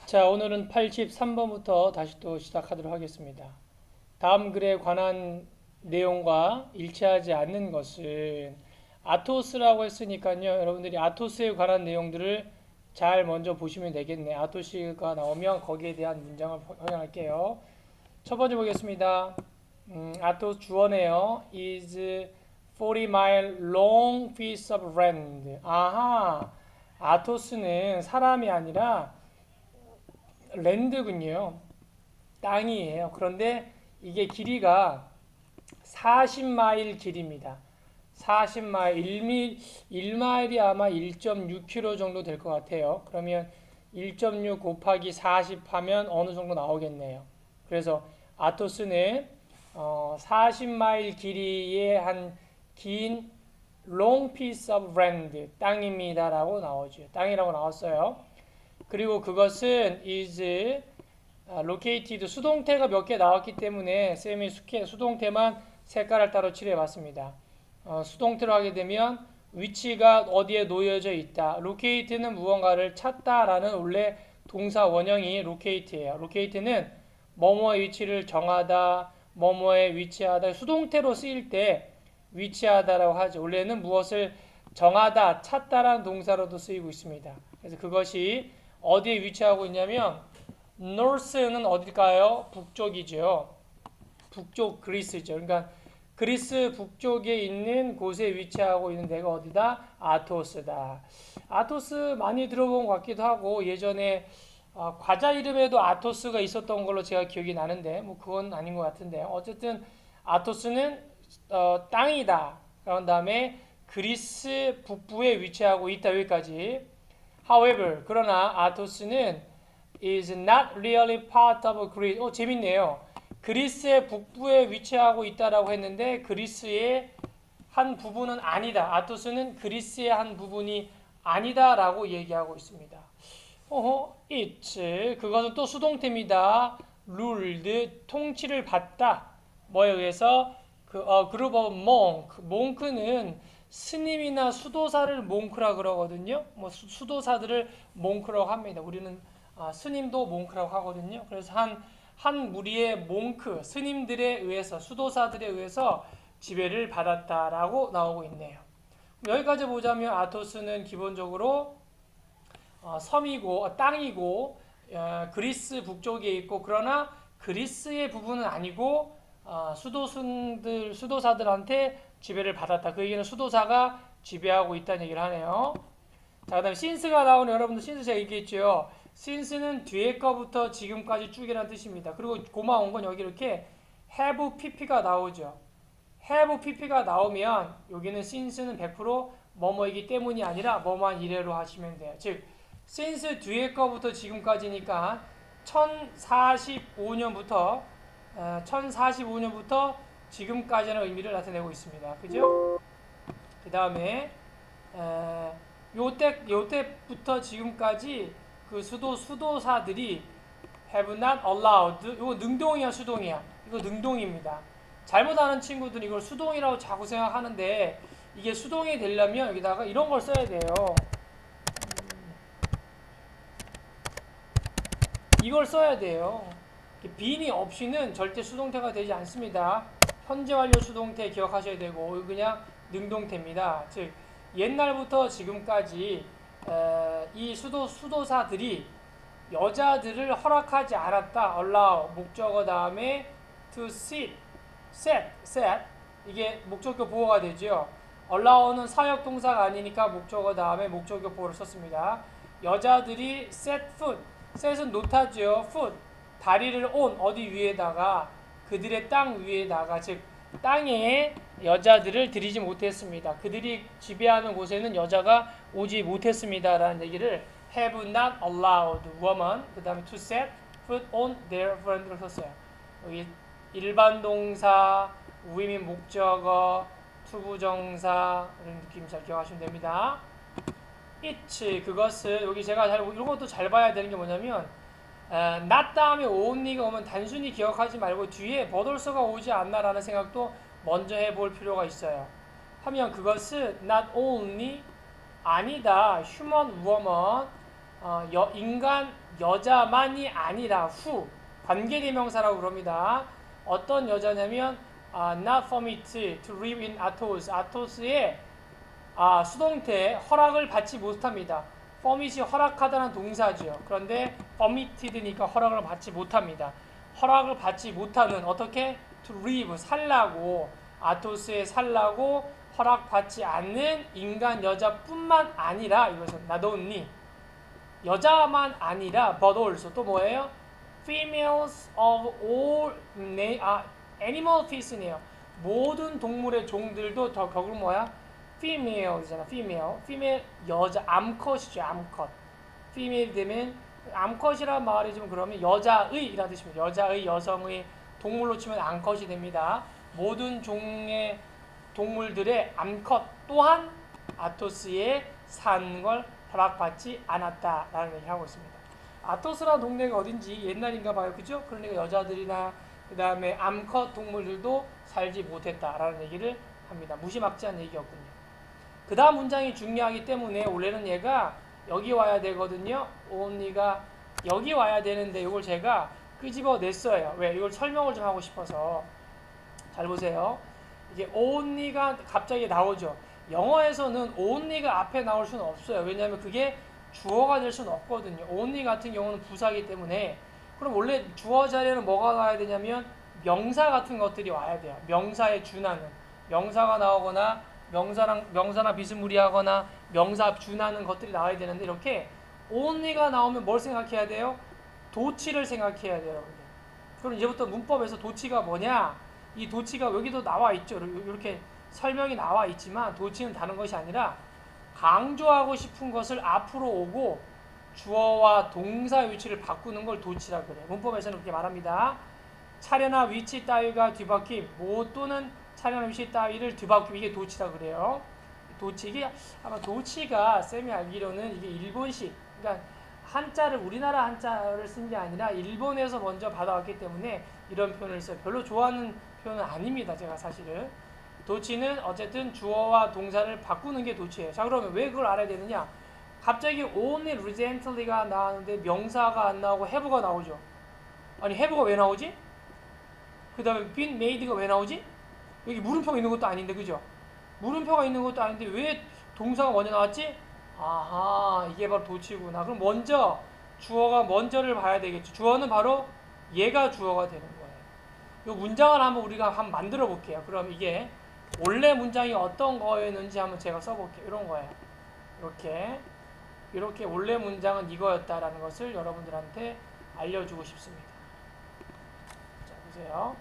자, 오늘은 83번부터 다시 또 시작하도록 하겠습니다. 다음 글에 관한 내용과 일치하지 않는 것은 아토스라고 했으니까요. 여러분들이 아토스에 관한 내용들을 잘 먼저 보시면 되겠네. 아토스가 나오면 거기에 대한 문장을 확인할게요. 첫 번째 보겠습니다. 아토스 주어네요. is 40 mile long piece of land. 아하, 아토스는 사람이 아니라 랜드군요. 땅이에요. 그런데 이게 길이가 40마일 길입니다. 40마일, 1마일이 아마 1.6km 정도 될 것 같아요. 그러면 1.6 곱하기 40 하면 어느 정도 나오겠네요. 그래서 아토스는 40마일 길이의 한 긴 long piece of land, 땅입니다라고 나오죠. 땅이라고 나왔어요. 그리고 그것은 is located 수동태가 몇 개 나왔기 때문에 쌤이 수동태만 색깔을 따로 칠해 봤습니다. 수동태로 하게 되면 위치가 어디에 놓여져 있다. locate는 무언가를 찾다라는 원래 동사 원형이 locate예요. locate는 뭐뭐의 위치를 정하다, 뭐뭐에 위치하다. 수동태로 쓰일 때 위치하다라고 하죠. 원래는 무엇을 정하다, 찾다라는 동사로도 쓰이고 있습니다. 그래서 그것이 어디에 위치하고 있냐면 north는 어딜까요? 북쪽이죠. 북쪽 그리스죠. 그러니까 그리스 북쪽에 있는 곳에 위치하고 있는 데가 어디다? 아토스다. 아토스 많이 들어본 것 같기도 하고 예전에 과자 이름에도 아토스가 있었던 걸로 제가 기억이 나는데 뭐 그건 아닌 것 같은데 어쨌든 아토스는 땅이다. 그런 다음에 그리스 북부에 위치하고 있다. 여기까지. However, 그러나 아토스는 is not really part of Greece. 재밌네요. 그리스의 북부에 위치하고 있다라고 했는데 그리스의 한 부분은 아니다. 아토스는 그리스의 한 부분이 아니다라고 얘기하고 있습니다. it's 그것은 또 수동태입니다. ruled 통치를 받다. 뭐에 의해서 group of monk. monk는 스님이나 수도사를 몽크라 그러거든요. 뭐 수도사들을 몽크라고 합니다. 우리는 스님도 몽크라고 하거든요. 그래서 한 무리의 몽크 스님들에 의해서 수도사들에 의해서 지배를 받았다라고 나오고 있네요. 여기까지 보자면 아토스는 기본적으로 섬이고 땅이고 그리스 북쪽에 있고 그러나 그리스의 부분은 아니고 수도사들한테 지배를 받았다. 그 얘기는 수도사가 지배하고 있다는 얘기를 하네요. 자, 그 다음에 since가 나오는 여러분들 since 제가 얘기했죠. since는 뒤에 거부터 지금까지 쭉이라는 뜻입니다. 그리고 고마운 건 여기 이렇게 have pp가 나오죠. have pp가 나오면 여기는 since는 100% 뭐뭐이기 때문이 아니라 뭐뭐한 이래로 하시면 돼요. 즉 since 뒤에 거부터 지금까지니까 1045년부터 지금까지는 의미를 나타내고 있습니다. 그죠? 그 다음에 요때부터 지금까지 그 수도사들이 have not allowed. 이거 능동이야 수동이야? 이거 능동입니다. 잘못하는 친구들은 이걸 수동이라고 자꾸 생각하는데 이게 수동이 되려면 여기다가 이런 걸 써야 돼요. 이걸 써야 돼요. 빈이 없이는 절대 수동태가 되지 않습니다. 현재 완료 수동태 기억하셔야 되고 그냥 능동태입니다. 즉 옛날부터 지금까지 이 수도사들이 여자들을 허락하지 않았다. allow 목적어 다음에 to set 이게 목적어 보호가 되죠. allow는 사역동사가 아니니까 목적어 다음에 목적어 보호를 썼습니다. 여자들이 set foot set은 놓다죠. foot 다리를 on 어디 위에다가 그들의 땅 위에다가 즉 땅에 여자들을 들이지 못했습니다. 그들이 지배하는 곳에는 여자가 오지 못했습니다라는 얘기를 have not allowed woman 그 다음에 to set foot on their friend를 썼어요. 여기 일반 동사, 우임인 목적어, 투부정사 이런 느낌 잘 기억하시면 됩니다. it 그것은 여기 제가 이런 것도 잘 봐야 되는 게 뭐냐면 not 다음에 only가 오면 단순히 기억하지 말고 뒤에 버돌서가 오지 않나라는 생각도 먼저 해볼 필요가 있어요. 하면 그것은 not only 아니다 human woman 인간 여자만이 아니라 후 관계대명사라고 그럽니다. 어떤 여자냐면 not permitted to live in Athos. 아토스의 수동태 허락을 받지 못합니다. permit이 허락하다는 동사죠. 그런데 permitted니까 허락을 받지 못합니다. 허락을 받지 못하는 어떻게 to live 살라고 아토스에 살라고 허락받지 않는 인간 여자뿐만 아니라 이것은 not only 여자만 아니라 but also 또 뭐예요? females of all animal species,네요. 모든 동물의 종들도 더 결국 뭐야? female이잖아. female 여자 암컷이죠. 암컷. female 되면 암컷이란 말이 좀 그러면 여자의이라는 뜻입니다. 여자의 여성의 동물로 치면 암컷이 됩니다. 모든 종의 동물들의 암컷 또한 아토스에 산 걸 허락받지 않았다라는 얘기를 하고 있습니다. 아토스라는 동네가 어딘지 옛날인가 봐요. 그죠? 그러니까 여자들이나 그 다음에 암컷 동물들도 살지 못했다라는 얘기를 합니다. 무시막지한 얘기였군요. 그 다음 문장이 중요하기 때문에 원래는 얘가 여기 와야 되거든요. only가 여기 와야 되는데 이걸 제가 끄집어냈어요. 왜? 이걸 설명을 좀 하고 싶어서. 잘 보세요. 이게 only가 갑자기 나오죠. 영어에서는 only가 앞에 나올 수는 없어요. 왜냐하면 그게 주어가 될 수는 없거든요. only 같은 경우는 부사이기 때문에. 그럼 원래 주어 자리에는 뭐가 나와야 되냐면 명사 같은 것들이 와야 돼요. 명사에 준하는. 명사가 나오거나 명사나 비스무리하거나 명사 준하는 것들이 나와야 되는데 이렇게 only가 나오면 뭘 생각해야 돼요? 도치를 생각해야 돼요. 여러분들. 그럼 이제부터 문법에서 도치가 뭐냐? 이 도치가 여기도 나와 있죠. 이렇게 설명이 나와 있지만 도치는 다른 것이 아니라 강조하고 싶은 것을 앞으로 오고 주어와 동사 위치를 바꾸는 걸 도치라 그래요. 문법에서는 그렇게 말합니다. 차례나 위치 따위가 뒤바뀜, 또는 차례나 위치 따위를 뒤바꿈, 이게 도치라 그래요. 도치, 이게 아마 도치가 쌤이 알기로는 이게 일본식, 그러니까 한자를 우리나라 한자를 쓴 게 아니라 일본에서 먼저 받아왔기 때문에 이런 표현을 써요. 별로 좋아하는 표현은 아닙니다. 제가 사실은. 도치는 어쨌든 주어와 동사를 바꾸는 게 도치예요. 자, 그러면 왜 그걸 알아야 되느냐? 갑자기 only recently가 나왔는데 명사가 안 나오고 have가 나오죠. 아니 have가 왜 나오지? 그 다음에 been made가 왜 나오지? 여기 물음표가 있는 것도 아닌데 그죠? 물음표가 있는 것도 아닌데 왜 동사가 먼저 나왔지? 아하, 이게 바로 도치구나. 그럼 먼저 주어가 먼저를 봐야 되겠죠. 주어는 바로 얘가 주어가 되는 거예요. 이 문장을 한번 우리가 한번 만들어 볼게요. 그럼 이게 원래 문장이 어떤 거였는지 한번 제가 써볼게요. 이런 거예요. 이렇게 원래 문장은 이거였다라는 것을 여러분들한테 알려주고 싶습니다. 자, 보세요.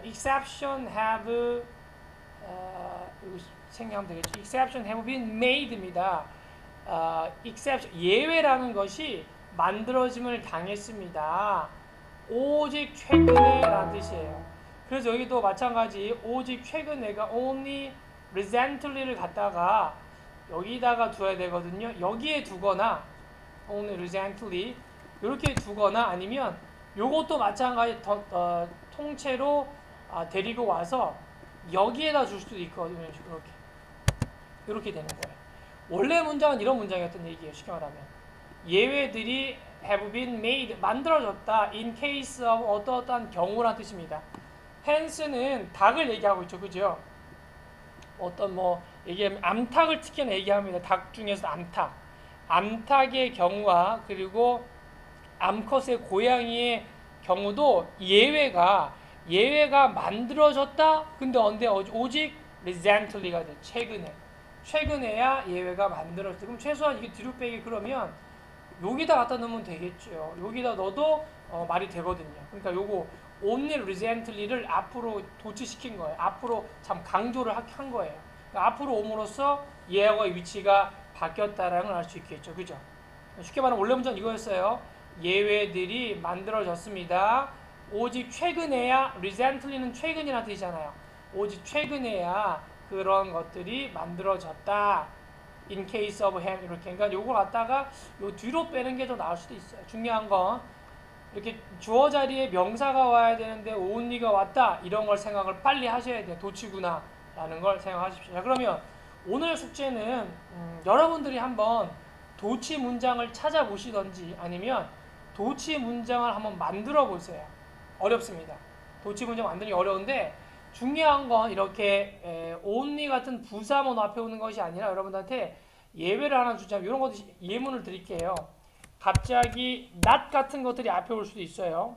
exception have 이거 생략하면 되겠죠. exception have been made입니다. exception 예외라는 것이 만들어짐을 당했습니다. 오직 최근에라는 뜻이에요. 그래서 여기도 마찬가지 오직 최근에가 only recently를 갖다가 여기다가 두어야 되거든요. 여기에 두거나 only recently 이렇게 두거나 아니면 요것도 마찬가지 통째로 데리고 와서 여기에다 줄 수도 있거든요. 이렇게 되는 거예요. 원래 문장은 이런 문장이었던 얘기예요. 쉽게 말하면 예외들이 have been made 만들어졌다 in case of 어떠한 경우란 뜻입니다. hence는 닭을 얘기하고 있죠. 그죠? 어떤 얘기하면 암탉을 특히나 얘기합니다. 닭 중에서 암탉의 경우와 그리고 암컷의 고양이의 경우도 예외가 만들어졌다. 근데 언제 오직 recently가 돼. 최근에야 예외가 만들어졌다. 그럼 최소한 이게 뒤로 빼기 그러면 여기다 갖다 넣으면 되겠죠. 여기다 넣어도 말이 되거든요. 그러니까 요거 only recently를 앞으로 도치시킨 거예요. 앞으로 참 강조를 한 거예요. 그러니까 앞으로 옴으로써 예어의 위치가 바뀌었다라는 걸 알 수 있겠죠. 그죠? 쉽게 말하면 원래 문장 이거였어요. 예외들이 만들어졌습니다. 오직 최근에야 recently는 최근이라는 뜻이잖아요. 오직 최근에야 그런 것들이 만들어졌다. in case of him 이렇게. 그러니까 요거 갖다가 요 뒤로 빼는 게 더 나을 수도 있어요. 중요한 건 이렇게 주어 자리에 명사가 와야 되는데 only가 왔다. 이런 걸 생각을 빨리 하셔야 돼요. 도치구나 라는 걸 생각하십시오. 자, 그러면 오늘 숙제는 여러분들이 한번 도치 문장을 찾아보시던지 아니면 도치 문장을 한번 만들어 보세요. 어렵습니다. 도치 문장 만드는 게 어려운데 중요한 건 이렇게 only 같은 부사문 앞에 오는 것이 아니라 여러분들한테 예외를 하나 주자면 이런 것도 예문을 드릴게요. 갑자기 not 같은 것들이 앞에 올 수도 있어요.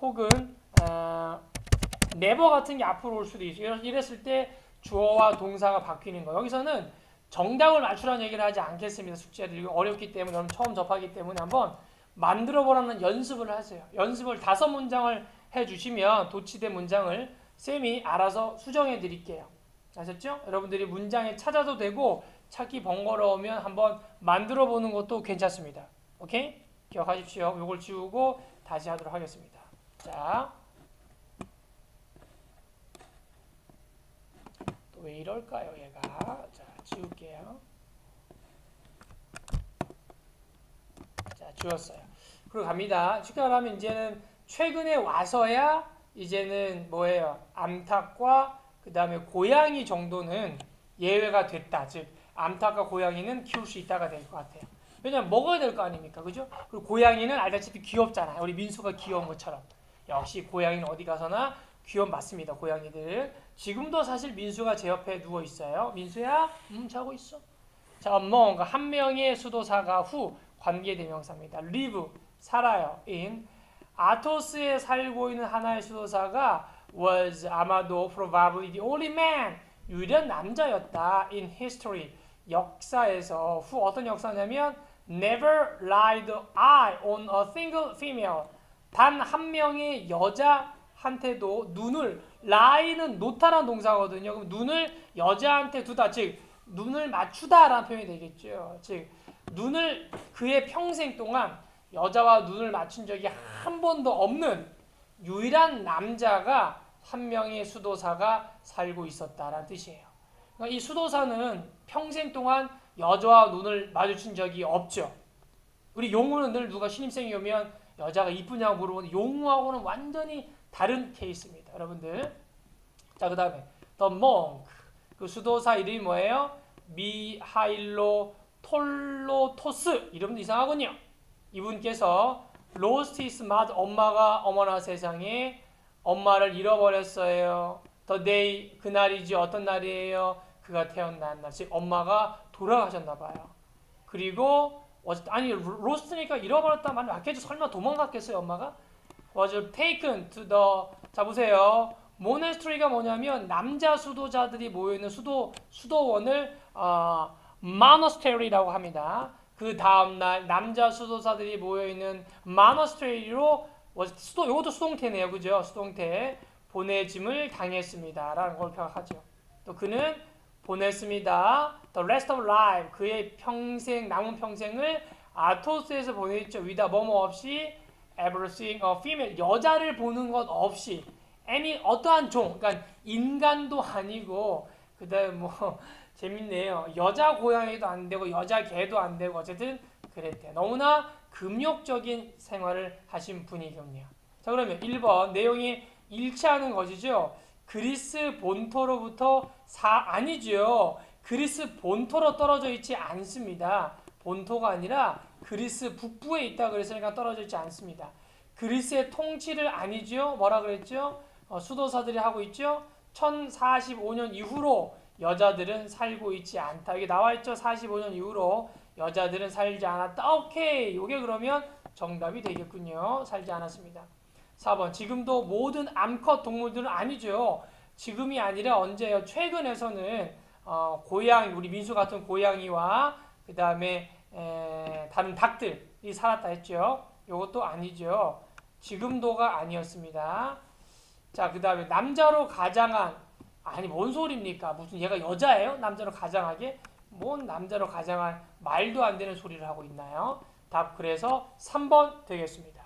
혹은 never 같은 게 앞으로 올 수도 있어요. 이랬을 때 주어와 동사가 바뀌는 거. 여기서는 정답을 맞추라는 얘기를 하지 않겠습니다. 숙제를 이거 어렵기 때문에 여러분 처음 접하기 때문에 한번 만들어 보라는 연습을 하세요. 연습을 5문장을 해주시면 도치된 문장을 쌤이 알아서 수정해 드릴게요. 아셨죠? 여러분들이 문장에 찾아도 되고 찾기 번거로우면 한번 만들어 보는 것도 괜찮습니다. 오케이? 기억하십시오. 이걸 지우고 다시 하도록 하겠습니다. 자, 또 왜 이럴까요, 얘가? 자, 지울게요. 자, 지웠어요. 그리고 갑니다. 쉽게 말하면 이제는 최근에 와서야 이제는 뭐예요? 암탉과 그 다음에 고양이 정도는 예외가 됐다. 즉 암탉과 고양이는 키울 수 있다가 될 것 같아요. 왜냐면 먹어야 될 거 아닙니까? 그죠? 그리고 고양이는 알다시피 귀엽잖아요. 우리 민수가 귀여운 것처럼. 역시 고양이는 어디 가서나 귀여움 맞습니다. 고양이들. 지금도 사실 민수가 제 옆에 누워 있어요. 민수야, 자고 있어. 자, among 한 명의 수도사가 후 관계대명사입니다. live 살아요. in 아토스에 살고 있는 하나의 수도사가 was 아마도 probably the only man 유일한 남자였다. in history 역사에서 후 어떤 역사냐면 never laid eye on a single female 단 한 명의 여자한테도 눈을 lie는 놓다라는 동사거든요. 그럼 눈을 여자한테 두다 즉 눈을 맞추다라는 표현이 되겠죠. 즉 눈을 그의 평생 동안 여자와 눈을 맞춘 적이 한 번도 없는 유일한 남자가 한 명의 수도사가 살고 있었다라는 뜻이에요. 그러니까 이 수도사는 평생 동안 여자와 눈을 마주친 적이 없죠. 우리 용우는 늘 누가 신입생이 오면 여자가 이쁘냐고 물어보는데 용우하고는 완전히 다른 케이스입니다. 여러분들. 자, 그 다음에 the monk 그 수도사 이름이 뭐예요? 미하일로 톨로토스 이름도 이상하군요. 이분께서 lost his mother 엄마가 어머나 세상에 엄마를 잃어버렸어요. the day 그날이지 어떤 날이에요? 그가 태어난 날. 즉 엄마가 돌아가셨나 봐요. 그리고 아니 lost니까 잃어버렸다 말 맞겠죠. 설마 도망갔겠어요 엄마가? was taken to the 자 보세요. monastery가 뭐냐면 남자 수도자들이 모여있는 수도원을 monastery라고 합니다. 그 다음날 남자 수도사들이 모여있는 monastery로 이것도 수동태네요. 그죠? 수동태 보내짐을 당했습니다. 라는 걸 생각하죠. 또 그는 보냈습니다. The rest of life 그의 평생 남은 평생을 아토스에서 보냈죠. 위다 뭐뭐 없이 ever seeing a female 여자를 보는 것 없이 any 어떠한 종 그러니까 인간도 아니고 그다음에 뭐 재밌네요. 여자 고양이도 안 되고 여자 개도 안 되고 어쨌든 그랬대요. 너무나 금욕적인 생활을 하신 분이군요. 자 그러면 1번 내용이 일치하는 것이죠. 그리스 본토로부터 아니죠. 그리스 본토로 떨어져 있지 않습니다. 본토가 아니라 그리스 북부에 있다 그랬으니까 떨어져 있지 않습니다. 그리스의 통치를 아니죠. 뭐라 그랬죠? 수도사들이 하고 있죠. 1045년 이후로 여자들은 살고 있지 않다. 이게 나와 있죠. 45년 이후로 여자들은 살지 않았다. 오케이. 이게 그러면 정답이 되겠군요. 살지 않았습니다. 4번. 지금도 모든 암컷 동물들은 아니죠. 지금이 아니라 언제요? 최근에서는 고양이, 우리 민수 같은 고양이와 그 다음에 다른 닭들이 살았다 했죠. 이것도 아니죠. 지금도가 아니었습니다. 자, 그 다음에 남자로 가장한 아니 뭔 소리입니까? 무슨 얘가 여자예요? 남자로 가장하게? 뭔 남자로 가장한 말도 안 되는 소리를 하고 있나요? 답 그래서 3번 되겠습니다.